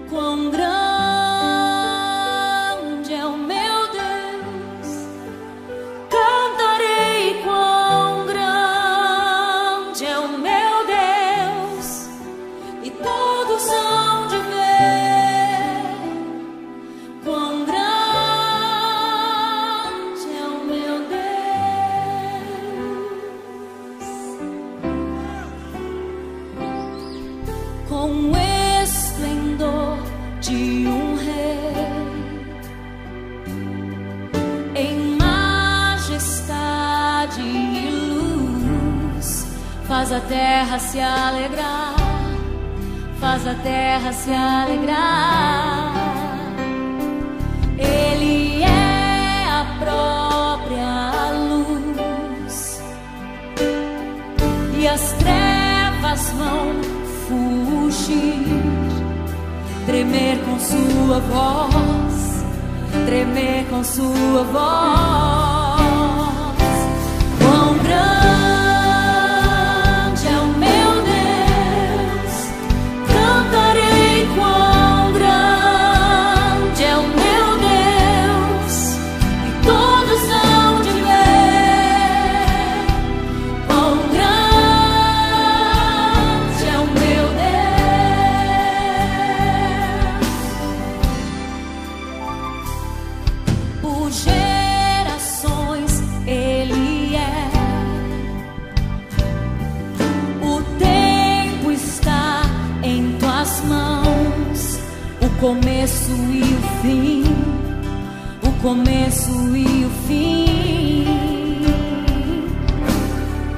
Quão grande é o meu Deus, cantarei quão grande é o meu Deus, e todos hão de ver quão grande é o meu Deus. Com esplendor de um rei, em majestade e luz, faz a terra se alegrar, faz a terra se alegrar. Ele é a própria luz, e as trevas vão fugir, tremer com sua voz, tremer com sua voz. Quão grande é o meu Deus, cantarei quão grande é o meu Deus, e todos hão de ver quão grande é o meu Deus. Por gerações Ele é, o tempo está em tuas mãos, o começo e o fim, o começo e o fim.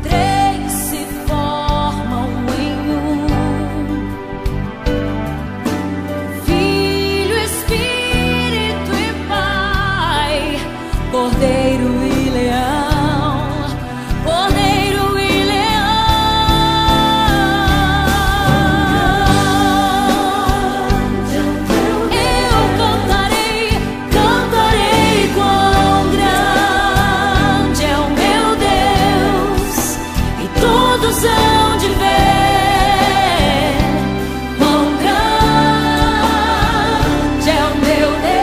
Três se formam em um: Filho, Espírito e Pai, Cordeiro e Leão, Cordeiro e Leão. Eu cantarei, cantarei quão grande é o meu Deus, e todos hão de ver quão grande é o meu Deus.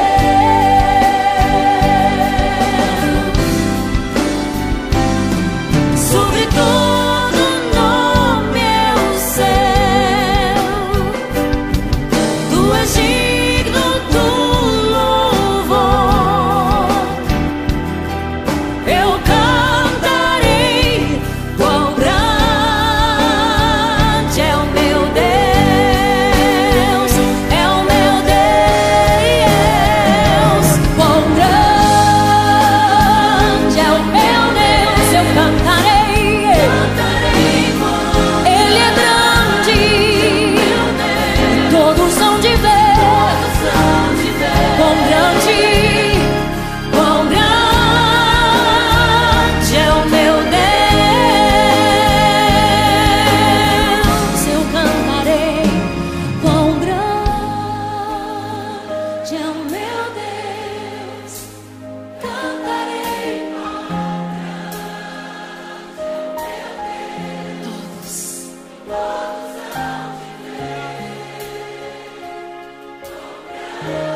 Sobre todo nome é o céu, tu és digno do louvor. Eu cantarei quão grande é o meu Deus, é o meu Deus. Quão grande é o meu Deus, eu cantarei, Ele é grande, todos hão de ver quão grande é o meu Deus. Eu cantarei quão grande é o meu Deus, cantarei quão grande é o meu Deus. Todos hão de ver quão grande